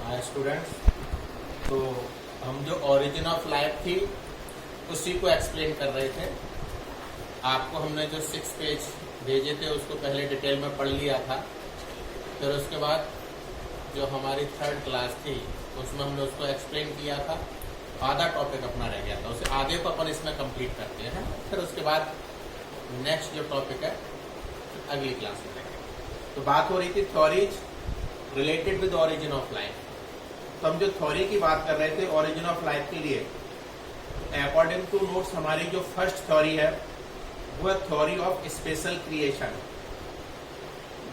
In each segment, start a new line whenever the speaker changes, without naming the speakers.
Hi students. तो हम जो ओरिजिन ऑफ लाइफ थी उसी को एक्सप्लेन कर रहे थे। आपको हमने जो 6 पेज भेजे थे उसको पहले डिटेल में पढ़ लिया था। फिर उसके बाद जो हमारी 3rd क्लास थी उसमें हमने उसको एक्सप्लेन किया था। आधा टॉपिक अपना रह गया था, उसे आधे को अपन इसमें कंप्लीट करते हैं। फिर उसके बाद नेक्स्ट जो टॉपिक है अगली क्लास में रहेंगे। तो बात हो रही थी theories related with origin of life. तो हम जो थ्योरी की बात कर रहे थे ओरिजिन ऑफ लाइफ के लिए, अकॉर्डिंग टू नोट्स हमारी जो फर्स्ट थ्योरी है वो है theory of special creation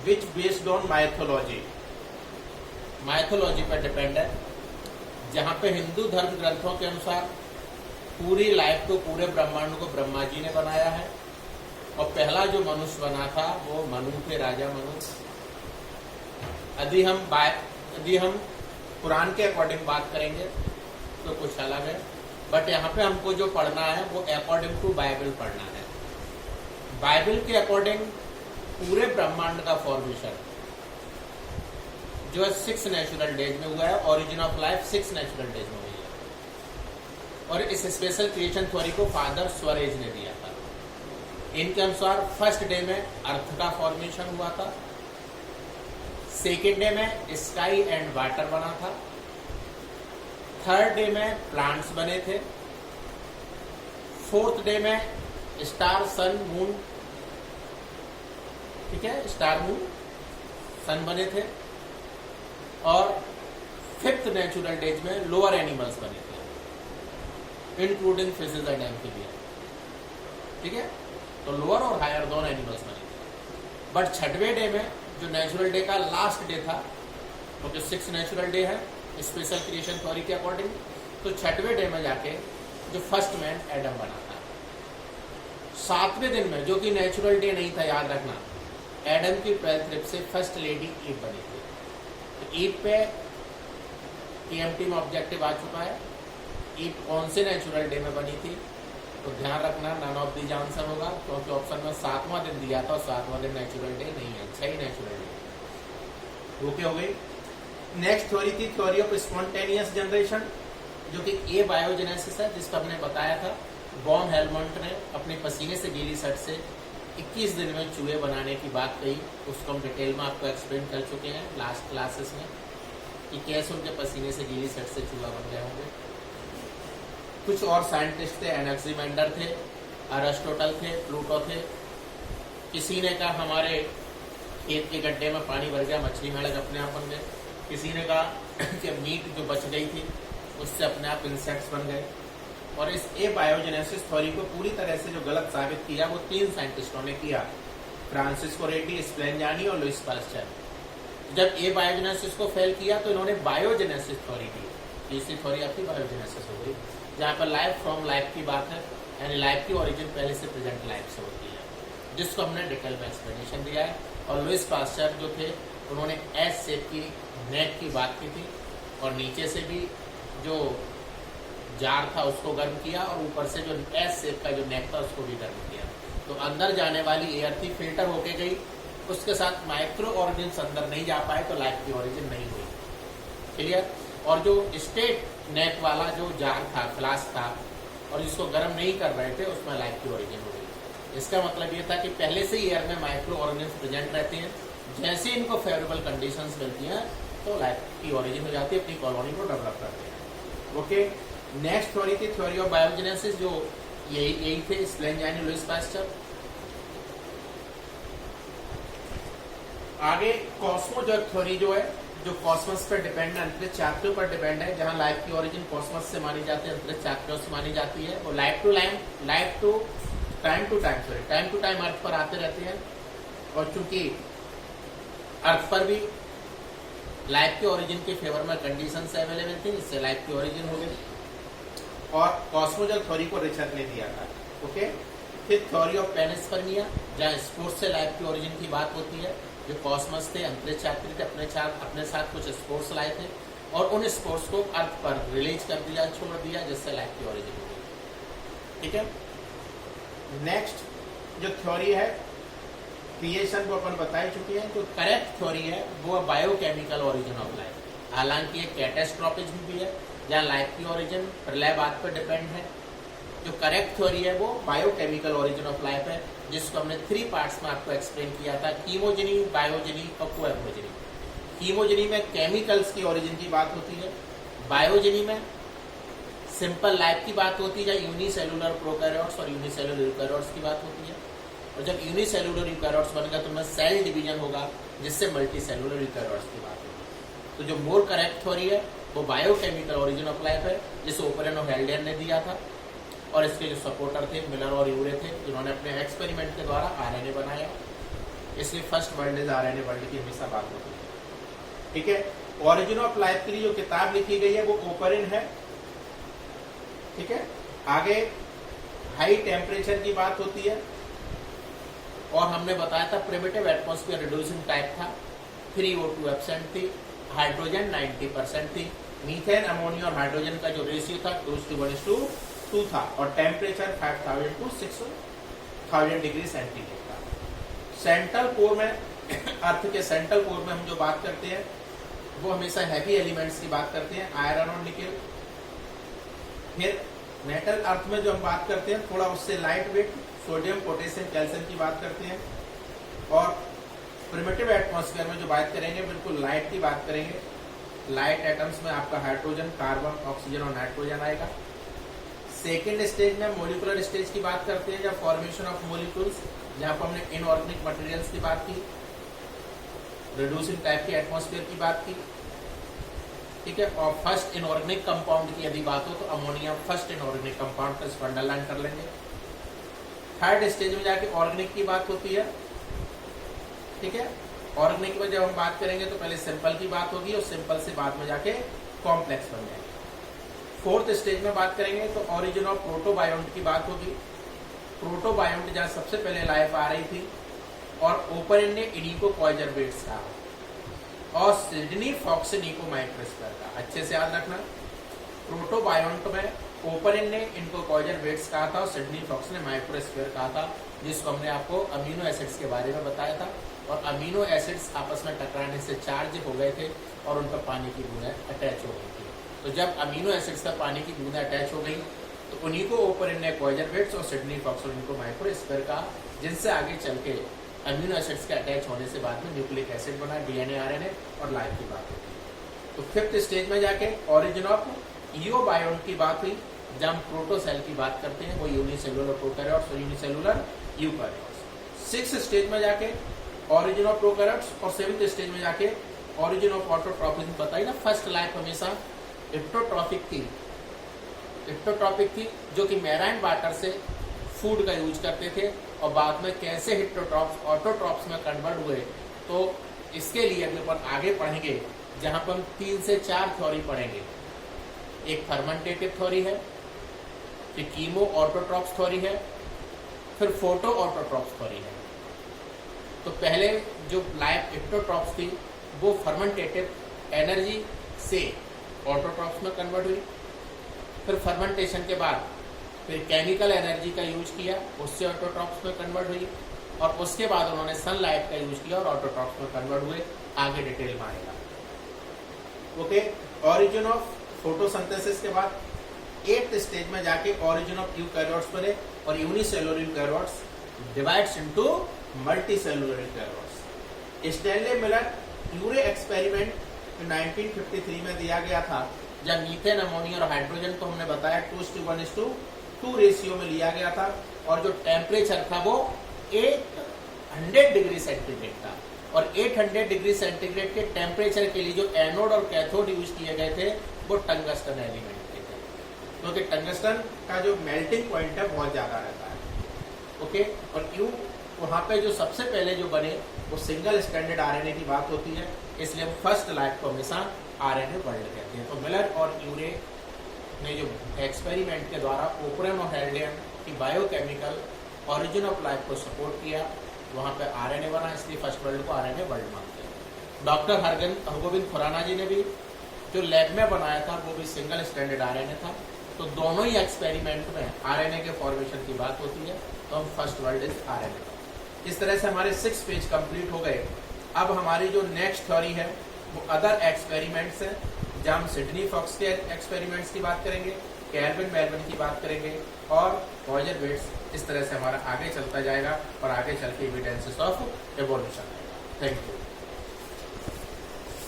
which based on mythology. Mythology पर डिपेंड है, जहां पे हिंदू धर्म ग्रंथों के अनुसार पूरी लाइफ को, पूरे ब्रह्मांड को ब्रह्मा जी ने बनाया है। और पहला जो मनुष्य बना था वो मनु थे, राजा मनु। यदि हम कुरान के अकॉर्डिंग बात करेंगे तो कुछ अलग है, बट यहाँ पे हमको जो पढ़ना है वो अकॉर्डिंग टू बाइबल पढ़ना है। बाइबल के अकॉर्डिंग पूरे ब्रह्मांड का फॉर्मेशन जो है 6 नेचुरल डेज में हुआ है। Origin of life 6 natural days में हुई है। और इस स्पेशल क्रिएशन थ्योरी को फादर स्वरेज ने दिया था। इनके अनुसार फर्स्ट डे में अर्थ का फॉर्मेशन हुआ था, सेकेंड डे में स्काई एंड वाटर बना था, थर्ड डे में प्लांट्स बने थे, फोर्थ डे में स्टार सन मून, ठीक है, स्टार मून सन बने थे, और फिफ्थ नेचुरल डेज में लोअर एनिमल्स बने थे इंक्लूडिंग फिशेज एंड एम्फीबियन। ठीक है, तो लोअर और हायर दोनों एनिमल्स बने थे। बट छठवें डे में जो नेचुरल डे का लास्ट डे था, क्योंकि 6 नेचुरल डे है स्पेशल क्रिएशन थ्योरी के अकॉर्डिंग, तो छठवें डे में जाके जो फर्स्ट मैन एडम बना था। 7वें दिन में, जो कि नेचुरल डे नहीं था, याद रखना, एडम की 12th ट्रिप से फर्स्ट लेडी ईव बनी थी। तो ईव पे टीएमटी में ऑब्जेक्टिव आ चुका है। ईव कौन से नेचुरल डे में बनी थी? तो ध्यान रखना नन ऑफ दीज आंसर होगा, क्योंकि ऑप्शन में 7वां दिन दिया था और 7वां दिन नेचुरल डे नहीं है, 6 नेचुरल डे। ओके हो गई। नेक्स्ट थ्योरी थी थ्योरी ऑफ स्पॉन्टेनियस जनरेशन, जो कि ए बायोजेनेसिस है, जिसका हमने बताया था। बॉन हेलमंट ने अपने पसीने से गीली शर्ट से 21 दिन में चूहे बनाने की बात कही। उसको हम डिटेल में आपको एक्सप्लेन कर चुके हैं लास्ट क्लासेस में कि कैसे उनके पसीने से गीली शर्ट से चूहा बन गए होंगे। कुछ और साइंटिस्ट थे, एनाक्सिमेंडर थे, अरिस्टोटल थे, प्लूटो थे। किसी ने कहा हमारे खेत के गड्ढे में पानी भर गया, मछली मेढक अपने आप बन गए। किसी ने कहा कि मीट जो बच गई थी उससे अपने आप इंसेक्ट्स बन गए। और इस ए बायोजेनेसिस थ्योरी को पूरी तरह से जो गलत साबित किया वो 3 साइंटिस्टों ने किया, फ्रांसिस्को रेड्डी, स्प्लेंजानी और लुइस पास्चर। जब ए बायोजेनेसिस को फेल किया तो इन्होंने बायोजेनेसिस थ्योरी दी। तीसरी थ्योरी आपकी बायोजेनेसिस हो गई, जहाँ पर लाइफ फ्रॉम लाइफ की बात है, यानी लाइफ की ओरिजिन पहले से प्रेजेंट लाइफ से होती है, जिसको हमने डिटेल में एक्सप्लेनेशन दिया है। और लुइस पास्चर जो थे उन्होंने एस शेप की नेक की बात की थी, और नीचे से भी जो जार था उसको गर्म किया, और ऊपर से जो एस शेप का जो नेक था उसको भी गर्म किया। तो अंदर जाने वाली एयर थी, फिल्टर होके गई, उसके साथ माइक्रो ऑर्गेनिज्म अंदर नहीं जा पाए, तो लाइफ की ओरिजिन नहीं हुई। क्लियर। और जो स्टेट नेक वाला जो जार था, फ्लास्क था, और जिसको गर्म नहीं कर रहे थे, उसमें लाइफ की ओरिजिन हो गई। इसका मतलब ये था कि पहले से ही एयर में माइक्रो ऑर्गेनिज्म प्रेजेंट रहते हैं, जैसे इनको फेवरेबल कंडीशंस मिलती हैं तो लाइफ की ओरिजिन हो जाती है, अपनी कॉलोनी को डेवलप करते हैं। ओके। नेक्स्ट थ्योरी थी थ्योरी ऑफ बायोजेनेसिस, जो यही थे स्प्लेंजानी, लुइस पास्चर। आगे कॉस्मोजर्क थ्योरी जो है, जो कॉस्मस पर डिपेंड है, अंतरिक्ष यात्रियों पर डिपेंड है, जहां लाइफ की ओरिजिन कॉस्मस से मानी जाती है, अंतरिक्ष यात्रियों से मानी जाती है। वो टाइम टू टाइम अर्थ पर आते रहते हैं। और चूंकि अर्थ पर भी लाइफ के ओरिजिन के फेवर में कंडीशंस अवेलेबल थी, इससे लाइफ की ओरिजिन हो गई। और कॉस्मोजर्क थ्योरी को रिचर्ड ने दिया था। ओके। फिर थ्योरी ऑफ पेनिस्पर्मिया, जहाँ स्पोर्ट्स से लाइफ की ओरिजिन की बात होती है। जो कॉस्मस थे, अंतरिक्ष यात्री थे, अपने साथ कुछ स्पोर्ट्स लाए थे, और उन स्पोर्ट्स को अर्थ पर रिलीज कर दिया, छोड़ दिया, जिससे लाइफ की ओरिजिन हो गई। ठीक है। नेक्स्ट जो थ्योरी है क्रिएशन को अपन बता चुके हैं। जो करेक्ट थ्योरी है वो बायोकेमिकल ओरिजिन ऑफ लाइफ। हालांकि ये कैटास्ट्रोफिज्म भी है, जहाँ लाइफ की ओरिजिन प्रलय बात पर डिपेंड है। जो करेक्ट थ्योरी है वो बायोकेमिकल ओरिजिन ऑफ लाइफ है, जिसको हमने 3 पार्ट्स में आपको एक्सप्लेन किया था, कीमोजेनी, बायोजेनी और कोएपोजेनी। कीमोजेनी में केमिकल्स की ओरिजिन की बात होती है, बायोजेनी में सिंपल लाइफ की बात होती है, जहाँ यूनिसेलुलर प्रोकैरियोट्स और यूनिसेलुलर यूकैरियोट्स की बात होती है। और जब यूनिसेलुलर यूकैरियोट्स बनेगा तो उनमें सेल डिवीजन होगा, जिससे मल्टीसेलुलर यूकैरियोट्स की बात होगी। तो जो मोर करेक्ट थ्योरी है वो बायोकेमिकल ओरिजिन ऑफ लाइफ है, जिसे ओपरेन और हेल्डेन ने दिया था। और इसके जो सपोर्टर थे मिलर और यूरे थे, जिन्होंने अपने एक्सपेरिमेंट के द्वारा आरएनए बनाया। इसलिए first world is RNA world की हमेशा बात होती है। ठीक है, ओरिजिन ऑफ लाइफ के लिए जो किताब लिखी गई है वो ओपरेन है। ठीक है, आगे हाई टेम्परेचर की बात होती है, और हमने बताया था प्रिमिटिव एटमॉस्फेयर रिड्यूसिंग टाइप था, 3O2 एब्सेंट थी, हाइड्रोजन 90% थी, मीथेन, अमोनिया और हाइड्रोजन का जो रेशियो था 2:1:2 था, और टेम्परेचर 5000 to 6000 डिग्री सेंटीग्रेड था। सेंट्रल कोर में अर्थ के सेंट्रल कोर में हम जो बात करते हैं वो हमेशा हैवी एलिमेंट्स की बात करते हैं, आयरन और निकेल। फिर मेटल अर्थ में जो हम बात करते हैं थोड़ा उससे light weight, sodium, potassium, calcium की बात करते हैं। और प्रिमिटिव एटमॉस्फेयर में जो बात करेंगे बिल्कुल लाइट की बात करेंगे। लाइट एटम्स में आपका हाइड्रोजन, कार्बन, ऑक्सीजन और नाइट्रोजन आएगा। सेकेंड स्टेज में मोलिकुलर स्टेज की बात करते हैं, जब फॉर्मेशन ऑफ मोलिक्यूल्स, जहां पर हमने इनऑर्गेनिक मटेरियल्स की बात की, रिड्यूसिंग टाइप के एटमॉस्फेयर की बात की। ठीक है, और फर्स्ट इनऑर्गेनिक कंपाउंड की यदि बात हो तो अमोनिया फर्स्ट इनऑर्गेनिक कंपाउंड, तो इसको अंडरलाइन कर लेंगे। थर्ड स्टेज में जाके ऑर्गेनिक की बात होती है। ठीक है, ऑर्गेनिक में जब हम बात करेंगे तो पहले सिंपल की बात होगी, और सिंपल से बाद में जाके कॉम्प्लेक्स बन जाएंगे। फोर्थ स्टेज में बात करेंगे तो ओरिजिन ऑफ प्रोटोबायोंट की बात होगी। प्रोटोबायोंट जहाँ सबसे पहले लाइफ आ रही थी, और ओपरेन ने इनिकोकॉइजरवेट्स कहा, और सिडनी फॉक्स ने इकोमाइक्रोस्फेयर का। अच्छे से याद रखना, प्रोटोबायोंट में ओपरेन ने इनिकोकॉइजरवेट्स कहा था और सिडनी फॉक्स ने माइक्रोस्फेयर कहा था, जिसको हमने आपको अमीनो एसिड्स के बारे में बताया था। और अमीनो एसिड्स आपस में टकराने से चार्ज हो गए थे और उन पर पानी की बूंदें अटैच हो गई थी। तो जब अमीनो एसिड्स पर पानी की बूंदें अटैच हो गई तो उन्हीं को ओपरेन ने कॉइजरवेट्स और सिडनी फॉक्स और इनको माइक्रोस्फेयर कहा, जिनसे आगे चल के अमीनो एसिड्स के अटैच होने से बाद में न्यूक्लिक एसिड बना, डीएनए, आरएनए और लाइफ की बात होती है। तो फिफ्थ स्टेज में जाके ओरिजिन ऑफ ईओबायोंट की बात हुई, जब हम प्रोटोसेल की बात करते हैं वो यूनिसेलुलर प्रोकैरियोट्स और यूनिसेलुलर यूकैरियोट्स। सिक्स्थ स्टेज में जाके ओरिजिन ऑफ प्रोकैरियोट्स, और सेवेंथ स्टेज में जाके ओरिजिन ऑफ ऑटोट्रॉफिज्म। बताइए ना, फर्स्ट लाइफ हमेशा हिप्टोट्रॉफिक थी, जो कि मैराइन वाटर से फूड का यूज करते थे, और बाद में कैसे हिप्टोट्रॉप्स ऑटोट्रॉप्स में कन्वर्ट हुए। तो इसके लिए अभी अपन आगे पढ़ेंगे, जहां पर हम 3 से 4 थ्योरी पढ़ेंगे। एक फर्मेंटेटिव थ्योरी है, फिर कीमो ऑटोट्रॉप्स थ्योरी है, फिर फोटो ऑटोट्रॉप्स थ्योरी है। तो पहले जो लाइफ हिप्टोट्रॉप्स थी वो फर्मेंटेटिव एनर्जी से ऑटोट्रॉप्स में कन्वर्ट हुई। फिर फर्मेंटेशन के बाद फिर केमिकल एनर्जी का यूज किया, उससे ऑटोट्रॉप्स में कन्वर्ट हुई, और उसके बाद उन्होंने सनलाइट का यूज किया और ऑटोट्रॉप्स में कन्वर्ट हुए। आगे डिटेल में आएगा। ओके, ओरिजिन ऑफ फोटोसिंथेसिस के बाद 8th स्टेज में जाके ओरिजिन ऑफ यूकैरियोट्स बने, और unicellular eukaryotes divides into multicellular eukaryotes. Stanley Miller Urey experiment 1953 में दिया गया था, जब मीथेन, अमोनिया और हाइड्रोजन को हमने बताया 2:1:2 रेशियो में लिया गया था, और जो टेम्परेचर था वो 800 डिग्री सेंटीग्रेड था। और 800 डिग्री सेंटीग्रेड के टेम्परेचर के लिए जो एनोड और कैथोड यूज किए गए थे वो टंगस्टन एलिमेंट के थे, क्योंकि टंगस्टन का जो मेल्टिंग पॉइंट है बहुत ज्यादा रहता है। ओके, और क्यों वहाँ पे जो सबसे पहले जो बने वो सिंगल स्टैंडर्ड आरएनए की बात होती है, इसलिए हम फर्स्ट लाइफ को हमेशा आरएनए वर्ल्ड कहते हैं। तो मिलर और यूरे ने जो एक्सपेरिमेंट के द्वारा ओपरेन और हेल्डेन की बायोकेमिकल ओरिजिन ऑफ लाइफ को सपोर्ट किया, वहाँ पे आरएनए बना, इसलिए फर्स्ट वर्ल्ड को आरएनए वर्ल्ड मानते हैं। डॉक्टर हरगोविंद खुराना जी ने भी जो लैब में बनाया था वो भी सिंगल स्टैंडर्ड आरएनए था। तो दोनों ही एक्सपेरिमेंट में आरएनए के फॉर्मेशन की बात होती है, तो हम फर्स्ट वर्ल्ड इज आरएनए। इस तरह से हमारे 6 पेज कंप्लीट हो गए। अब हमारी जो नेक्स्ट थ्योरी है वो अदर एक्सपेरिमेंट्स हैं, जहाँ हम सिडनी फॉक्स के एक्सपेरिमेंट्स की बात करेंगे, केल्विन मेलविन की बात करेंगे और रॉजर बेट्स। इस तरह से हमारा आगे चलता जाएगा और आगे चल के एविडेंसेस ऑफ एवोल्यूशन आएगा। Thank you.